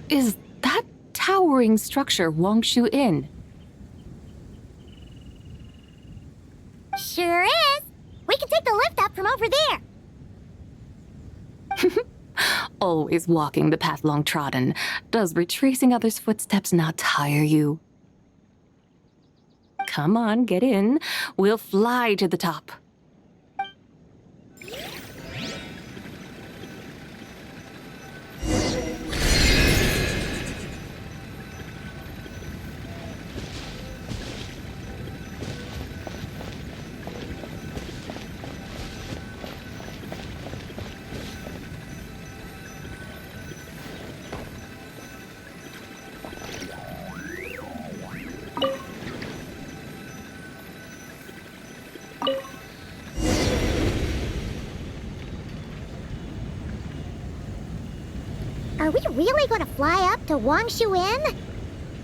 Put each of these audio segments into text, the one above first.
Is that towering structure Wangshu Inn? Sure is. We can take the lift up from over there. Always walking the path long trodden. Does retracing others' footsteps not tire you? Come on, get in. We'll fly to the top. Are we really going to fly up to Wangshu Inn?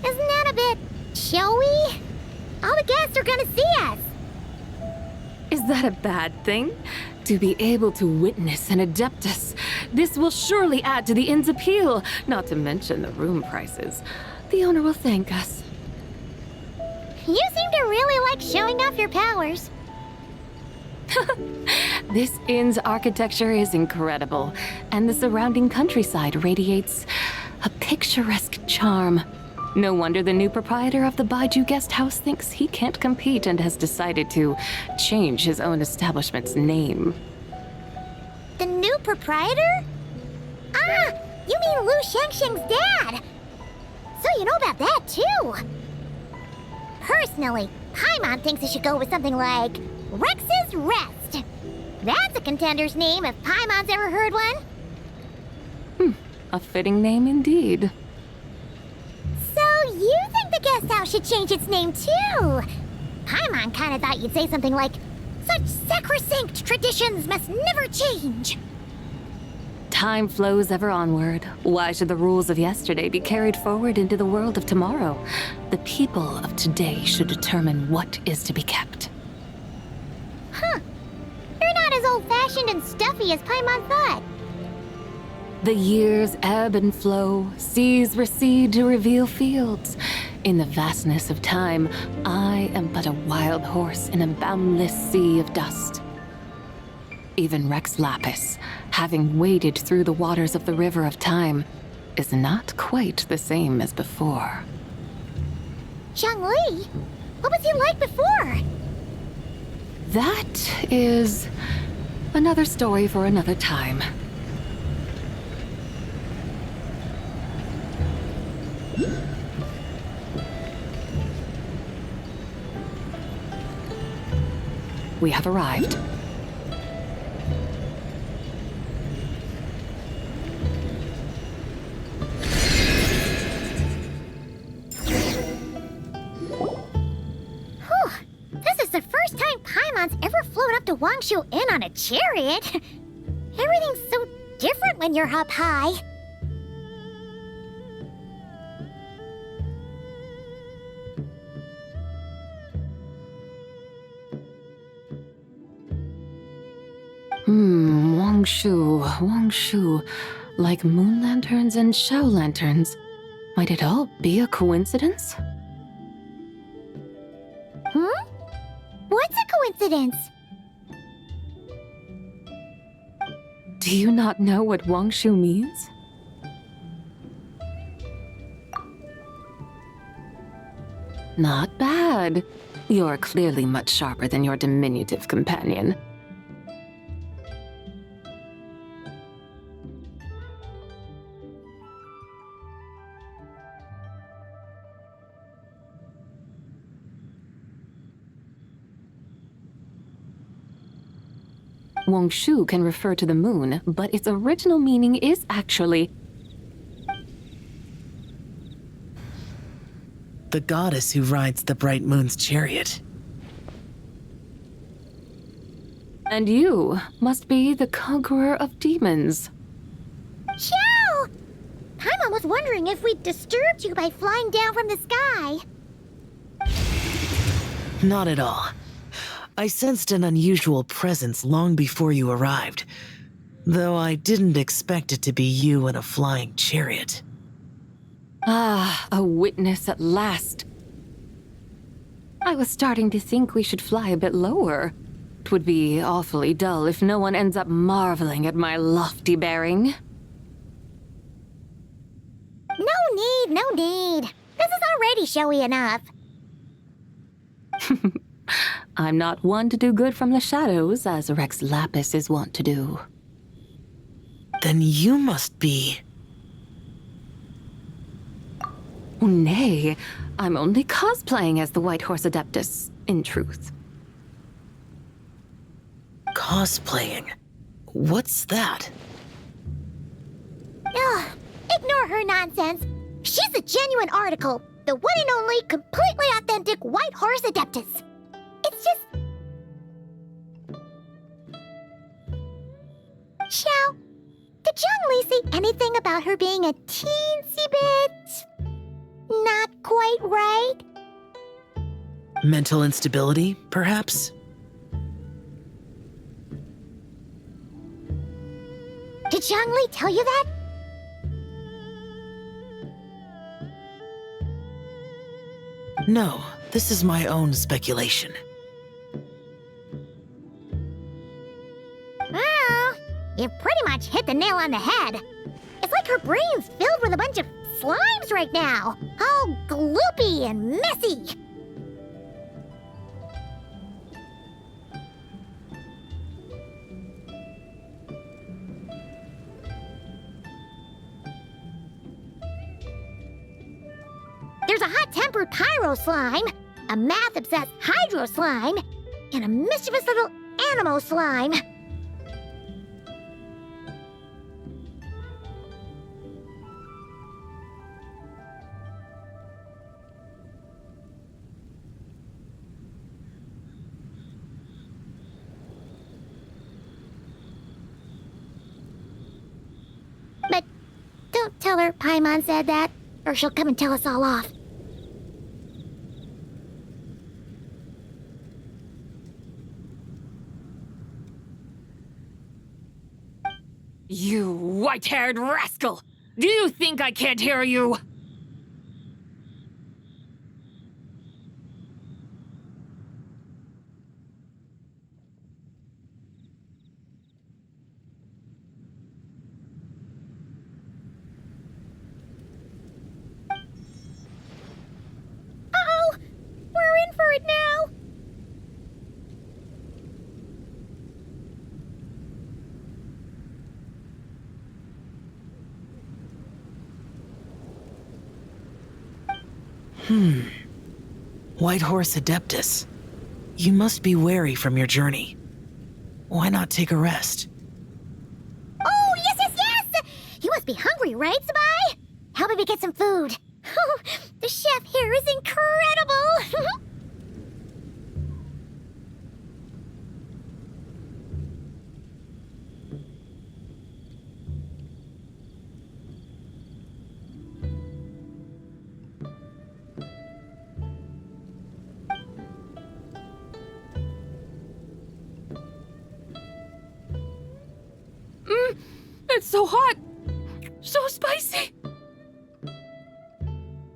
Isn't that a bit showy? All the guests are going to see us. Is that a bad thing? To be able to witness an Adeptus. This will surely add to the inn's appeal, not to mention the room prices. The owner will thank us. You seem to really like showing off your powers. This inn's architecture is incredible, and the surrounding countryside radiates a picturesque charm. No wonder the new proprietor of the Baiju guest house thinks he can't compete and has decided to change his own establishment's name. The new proprietor? Ah, you mean Lu Shengsheng's dad. So you know about that, too. Personally, Paimon thinks it should go with something like Rex's Rest. That's a contender's name if Paimon's ever heard one. A fitting name indeed. So you think the guest house should change its name too? Paimon kinda thought you'd say something like, such sacrosanct traditions must never change. Time flows ever onward. Why should the rules of yesterday be carried forward into the world of tomorrow? The people of today should determine what is to be kept. Huh. You're not as old-fashioned and stuffy as Paimon thought. The years ebb and flow, seas recede to reveal fields. In the vastness of time, I am but a wild horse in a boundless sea of dust. Even Rex Lapis, having waded through the waters of the river of time, is not quite the same as before. Zhongli? What was he like before? That is another story for another time. We have arrived. This is the first time Paimon's ever flown up to Wangshu Inn on a chariot. Everything's so different when you're up high. Wangshu. Like moon lanterns and shao lanterns. Might it all be a coincidence? What's a coincidence? Do you not know what Wangshu means? Not bad. You're clearly much sharper than your diminutive companion. Wangshu can refer to the moon, but its original meaning is actually the goddess who rides the bright moon's chariot. And you must be the conqueror of demons. Chow! Paimon was wondering if we'd disturbed you by flying down from the sky. Not at all. I sensed an unusual presence long before you arrived, though I didn't expect it to be you in a flying chariot. Ah, a witness at last. I was starting to think we should fly a bit lower. It would be awfully dull if no one ends up marveling at my lofty bearing. No need. This is already showy enough. I'm not one to do good from the shadows, as Rex Lapis is wont to do. Then you must be... Nay, I'm only cosplaying as the White Horse Adeptus, in truth. Cosplaying? What's that? Ugh, ignore her nonsense. She's a genuine article. The one and only, completely authentic White Horse Adeptus. It's just... Xiao, did Zhongli say anything about her being a teensy bit... not quite right? Mental instability, perhaps? Did Zhongli tell you that? No, this is my own speculation. Well, you pretty much hit the nail on the head. It's like her brain's filled with a bunch of slimes right now. All gloopy and messy. There's a hot-tempered pyro slime, a math-obsessed hydro slime, and a mischievous little animo slime. But don't tell her Paimon said that, or she'll come and tell us all off. You white-haired rascal! Do you think I can't hear you? Uh-oh! We're in for it now! White Horse Adeptus. You must be weary from your journey. Why not take a rest? Oh, yes! You must be hungry, right, Zibai? Help me get some food. Oh, the chef here is incredible! It's so hot! So spicy!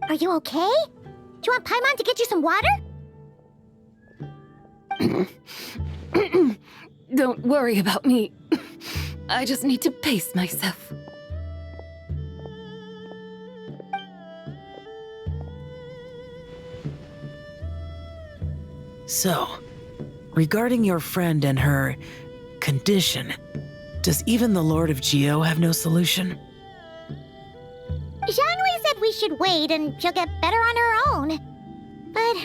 Are you okay? Do you want Paimon to get you some water? Don't worry about me. I just need to pace myself. So, regarding your friend and her condition, does even the Lord of Geo have no solution? Zhongli said we should wait and she'll get better on her own. But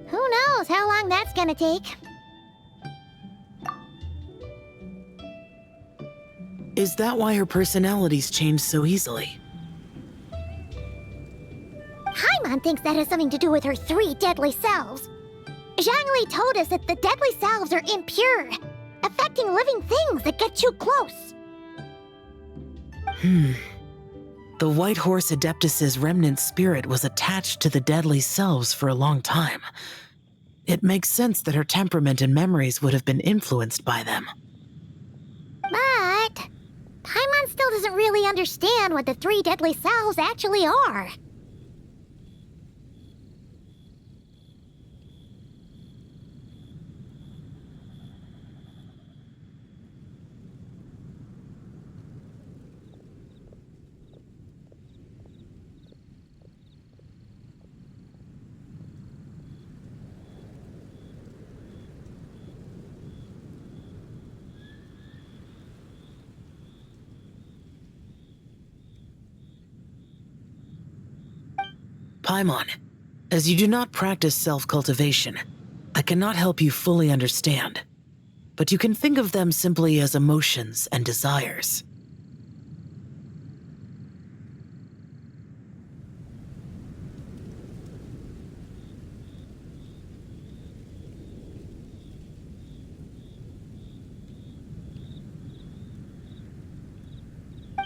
who knows how long that's gonna take. Is that why her personalities change so easily? Paimon thinks that has something to do with her 3 deadly selves. Zhongli told us that the deadly selves are impure, affecting living things that get too close. The White Horse Adeptus's remnant spirit was attached to the deadly selves for a long time. It makes sense that her temperament and memories would have been influenced by them. But Paimon still doesn't really understand what the 3 deadly selves actually are. Paimon, as you do not practice self-cultivation, I cannot help you fully understand, but you can think of them simply as emotions and desires.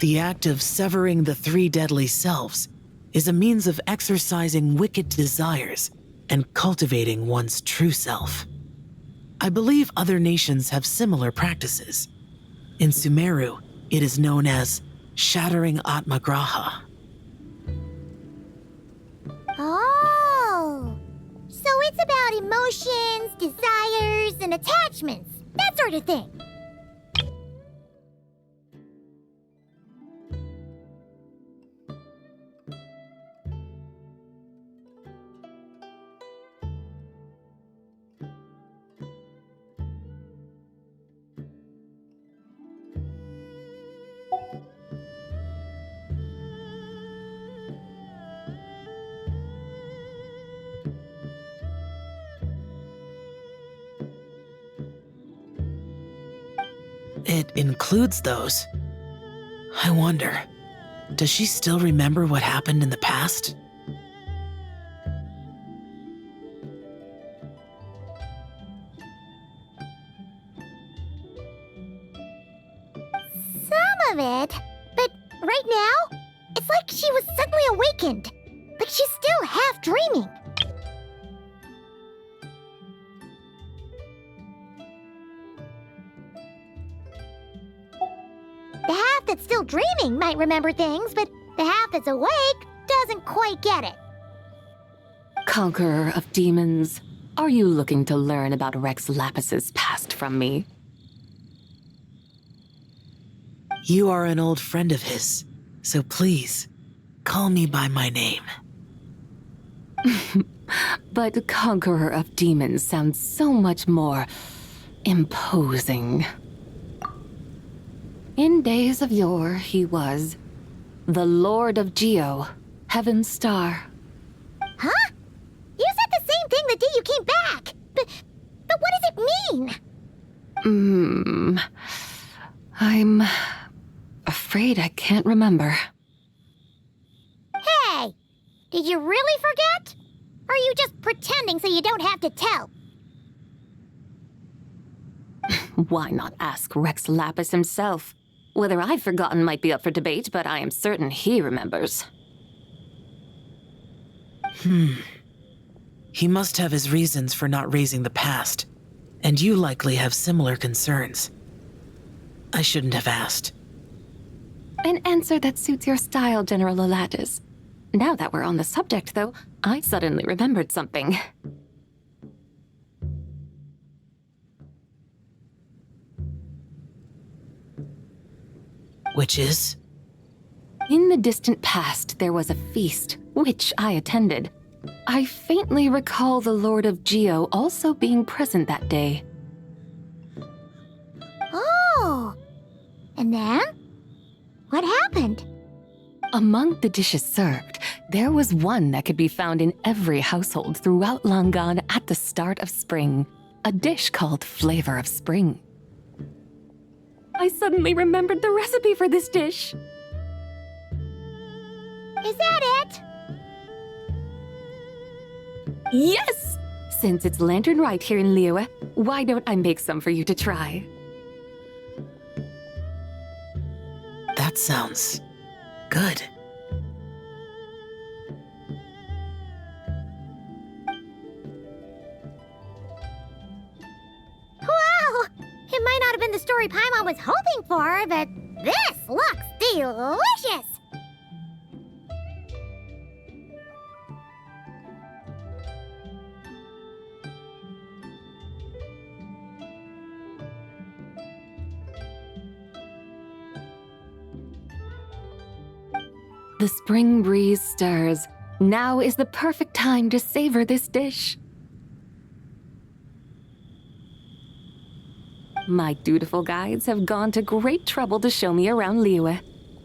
The act of severing the three deadly selves is a means of exercising wicked desires and cultivating one's true self. I believe other nations have similar practices. In Sumeru, it is known as shattering Atmagraha. Oh, so it's about emotions, desires, and attachments, that sort of thing. It includes those. I wonder, does she still remember what happened in the past? Some of it, but right now, it's like she was suddenly awakened. But she's still half dreaming. The half that's still dreaming might remember things, but the half that's awake doesn't quite get it. Conqueror of demons, are you looking to learn about Rex Lapis's past from me? You are an old friend of his, so please, call me by my name. But Conqueror of Demons sounds so much more imposing. In days of yore, he was the Lord of Geo, Heaven's Star. Huh? You said the same thing the day you came back. But what does it mean? I'm afraid I can't remember. Hey, did you really forget? Or are you just pretending so you don't have to tell? Why not ask Rex Lapis himself? Whether I've forgotten might be up for debate, but I am certain he remembers. He must have his reasons for not raising the past, and you likely have similar concerns. I shouldn't have asked. An answer that suits your style, General Elatis. Now that we're on the subject, though, I suddenly remembered something. Which is? In the distant past, there was a feast, which I attended. I faintly recall the Lord of Geo also being present that day. Oh, and then? What happened? Among the dishes served, there was one that could be found in every household throughout Langan at the start of spring, a dish called Flavor of Spring. I suddenly remembered the recipe for this dish. Is that it? Yes! Since it's Lantern Rite here in Liyue, why don't I make some for you to try? That sounds good. Wow! It might not have been the story Paimon was hoping for, but this looks delicious! The spring breeze stirs. Now is the perfect time to savor this dish. My dutiful guides have gone to great trouble to show me around Liyue,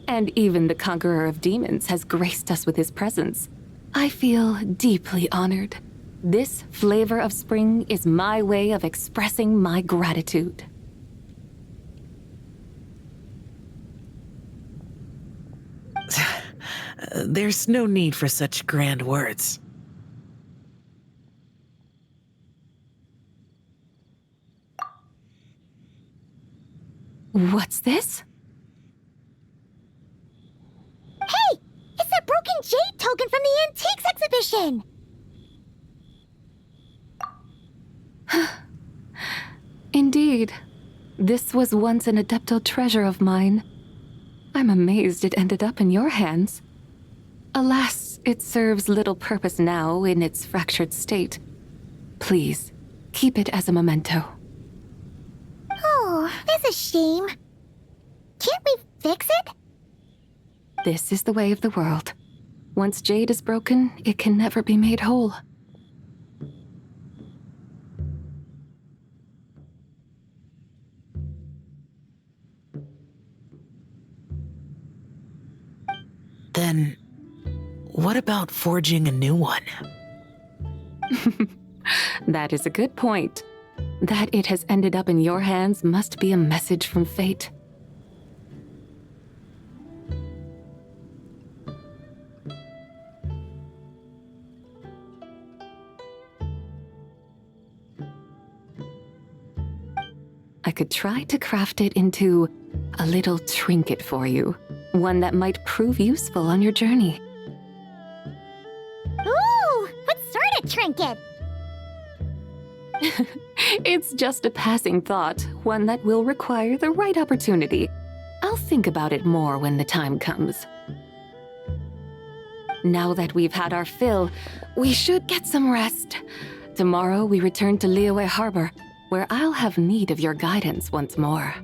and even the Conqueror of Demons has graced us with his presence. I feel deeply honored. This flavor of spring is my way of expressing my gratitude. There's no need for such grand words. What's this? Hey! It's that broken jade token from the antiques exhibition! Indeed. This was once an adeptal treasure of mine. I'm amazed it ended up in your hands. Alas, it serves little purpose now in its fractured state. Please, keep it as a memento. Oh, that's a shame. Can't we fix it? This is the way of the world. Once jade is broken, it can never be made whole. Then, what about forging a new one? That is a good point. That it has ended up in your hands must be a message from fate. I could try to craft it into a little trinket for you. One that might prove useful on your journey. Ooh, what sort of trinket? It's just a passing thought, one that will require the right opportunity. I'll think about it more when the time comes. Now that we've had our fill, we should get some rest. Tomorrow we return to Liyue Harbor, where I'll have need of your guidance once more.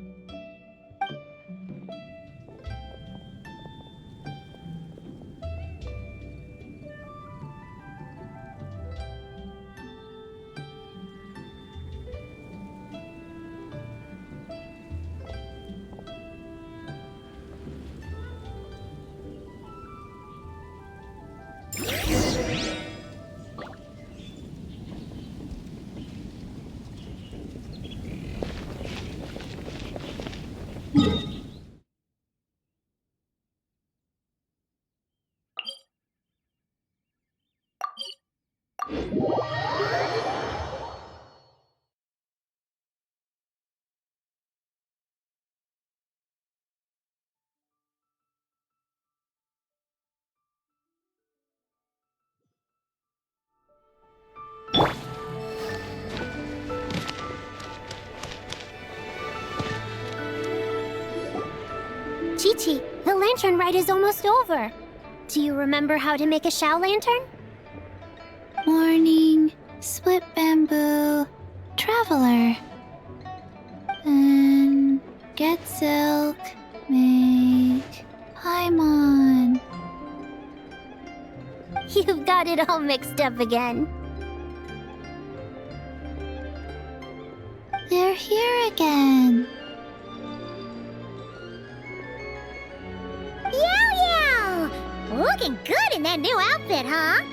Chi-Chi, the lantern rite is almost over. Do you remember how to make a Shao lantern? Morning, split bamboo, traveler. And get silk, make Paimon. You've got it all mixed up again. They're here again. Yow! Looking good in that new outfit, huh?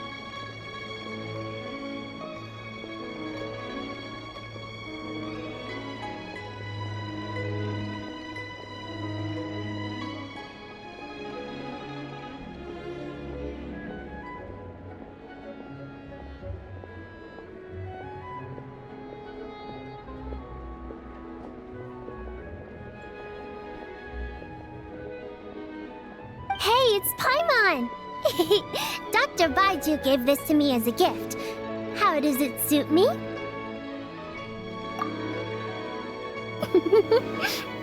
Hey, it's Paimon! Dr. Baiju gave this to me as a gift. How does it suit me?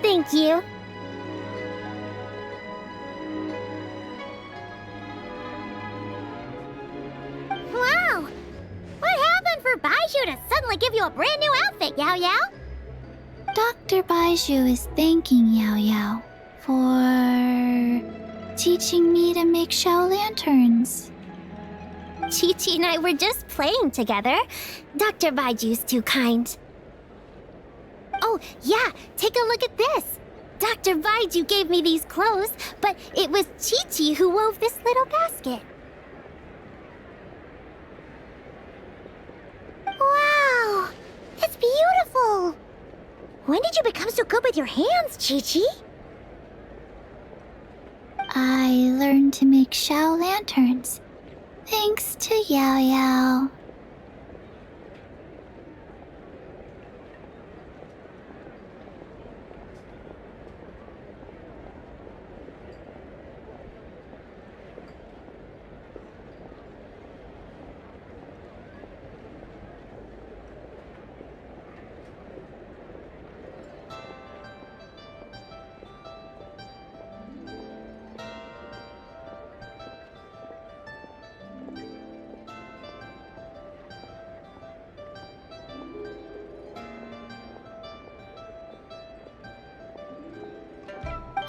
Thank you. Wow! What happened for Baiju to suddenly give you a brand new outfit, Yao Yao? Dr. Baiju is thanking Yao Yao for teaching me to make Shao lanterns. Chi-Chi and I were just playing together. Dr. Baiju's too kind. Oh, yeah, take a look at this. Dr. Baiju gave me these clothes, but it was Chi-Chi who wove this little basket. When did you become so good with your hands, Chi-Chi? I learned to make shell lanterns. Thanks to Yao Yao.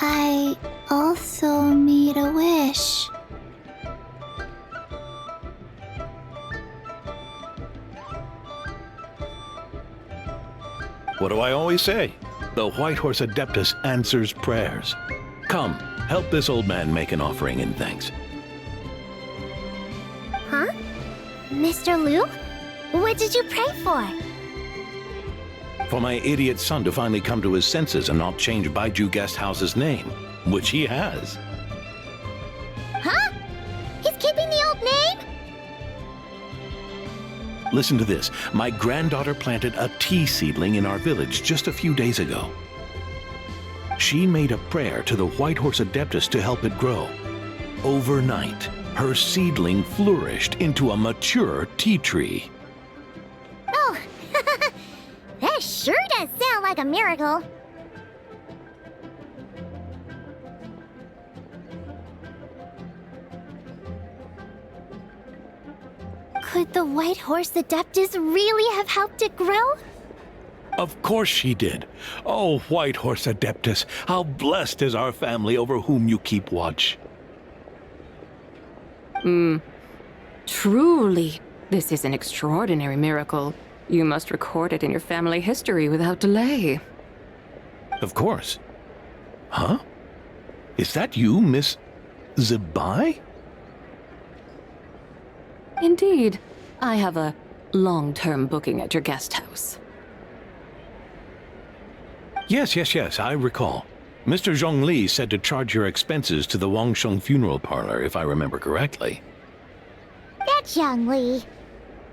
I also made a wish. What do I always say? The White Horse Adeptus answers prayers. Come, help this old man make an offering in thanks. Huh? Mr. Liu? What did you pray for? For my idiot son to finally come to his senses and not change Baiju Guest House's name, which he has. Huh? He's keeping the old name? Listen to this. My granddaughter planted a tea seedling in our village just a few days ago. She made a prayer to the White Horse Adeptus to help it grow. Overnight, her seedling flourished into a mature tea tree. Oh, that sure does sound like a miracle. Could the White Horse Adeptus really have helped it grow? Of course she did. Oh, White Horse Adeptus, how blessed is our family over whom you keep watch. Truly, this is an extraordinary miracle. You must record it in your family history without delay. Of course. Huh? Is that you, Miss Zibai? Indeed, I have a long-term booking at your guest house. Yes, I recall. Mr. Zhongli said to charge your expenses to the Wangshu funeral parlor, if I remember correctly. That's young Lee.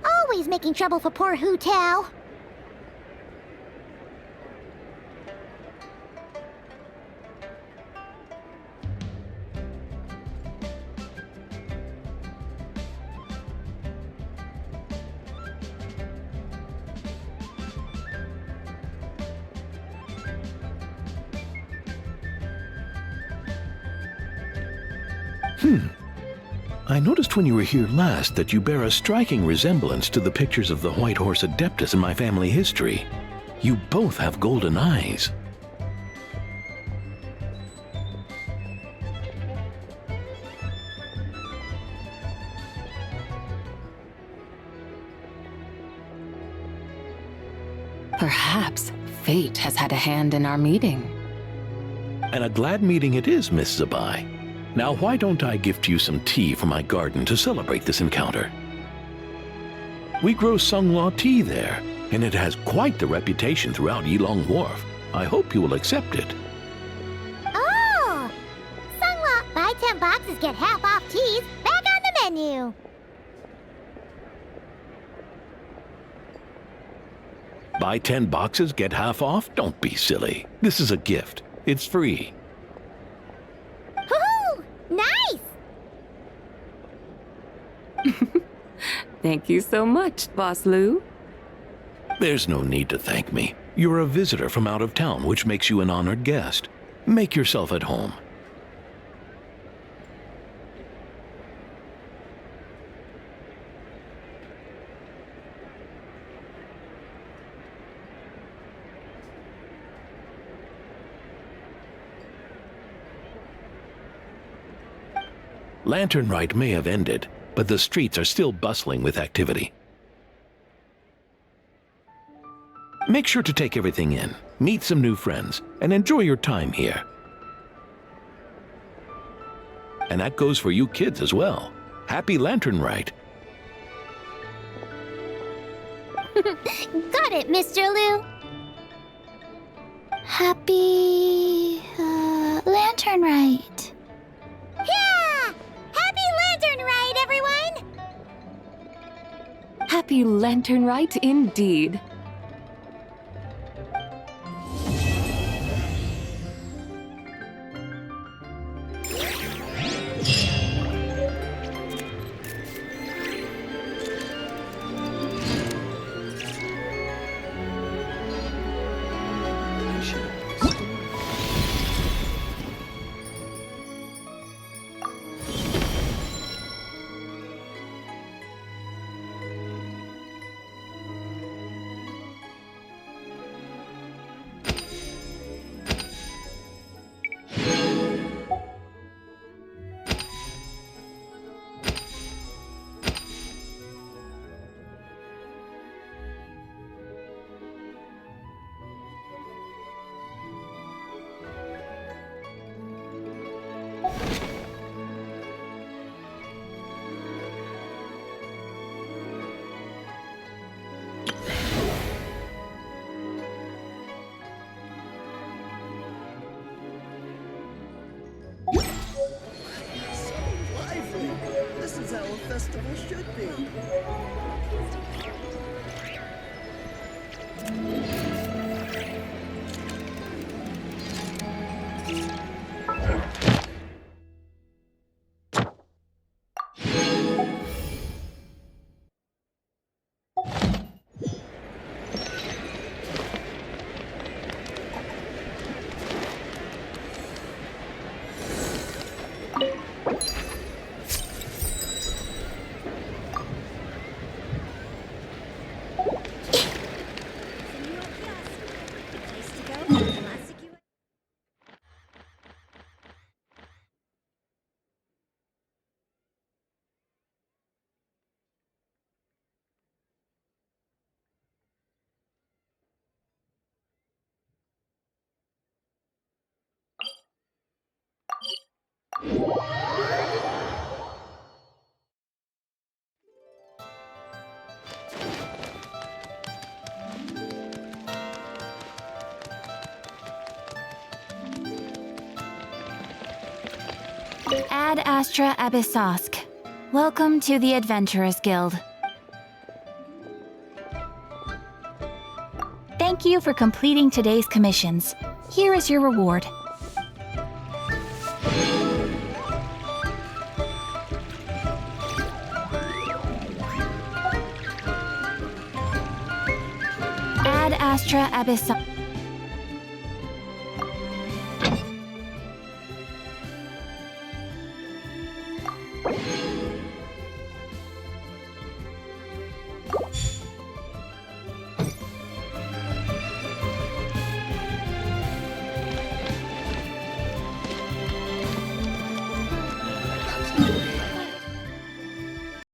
Always making trouble for poor Hu Tao. I noticed when you were here last that you bear a striking resemblance to the pictures of the White Horse Adeptus in my family history. You both have golden eyes. Perhaps fate has had a hand in our meeting. And a glad meeting it is, Miss Zibai. Now, why don't I gift you some tea from my garden to celebrate this encounter? We grow Sunghua tea there, and it has quite the reputation throughout Yilong Wharf. I hope you will accept it. Oh! Sunghua, buy 10 boxes, get half off teas. Back on the menu. Buy 10 boxes, get half off? Don't be silly. This is a gift. It's free. Woohoo! Nice! Thank you so much, Boss Liu. There's no need to thank me. You're a visitor from out of town, which makes you an honored guest. Make yourself at home. Lantern Rite may have ended, but the streets are still bustling with activity. Make sure to take everything in, meet some new friends, and enjoy your time here. And that goes for you kids as well. Happy Lantern Rite. Got it, Mr. Liu. Happy Lantern Rite. Yeah! Happy Lantern Rite, everyone! Happy Lantern Rite indeed. Lively! This is how a festival should be. Ad Astra Abyssosk. Welcome to the Adventurers Guild. Thank you for completing today's commissions. Here is your reward. Ad Astra Abyssosk.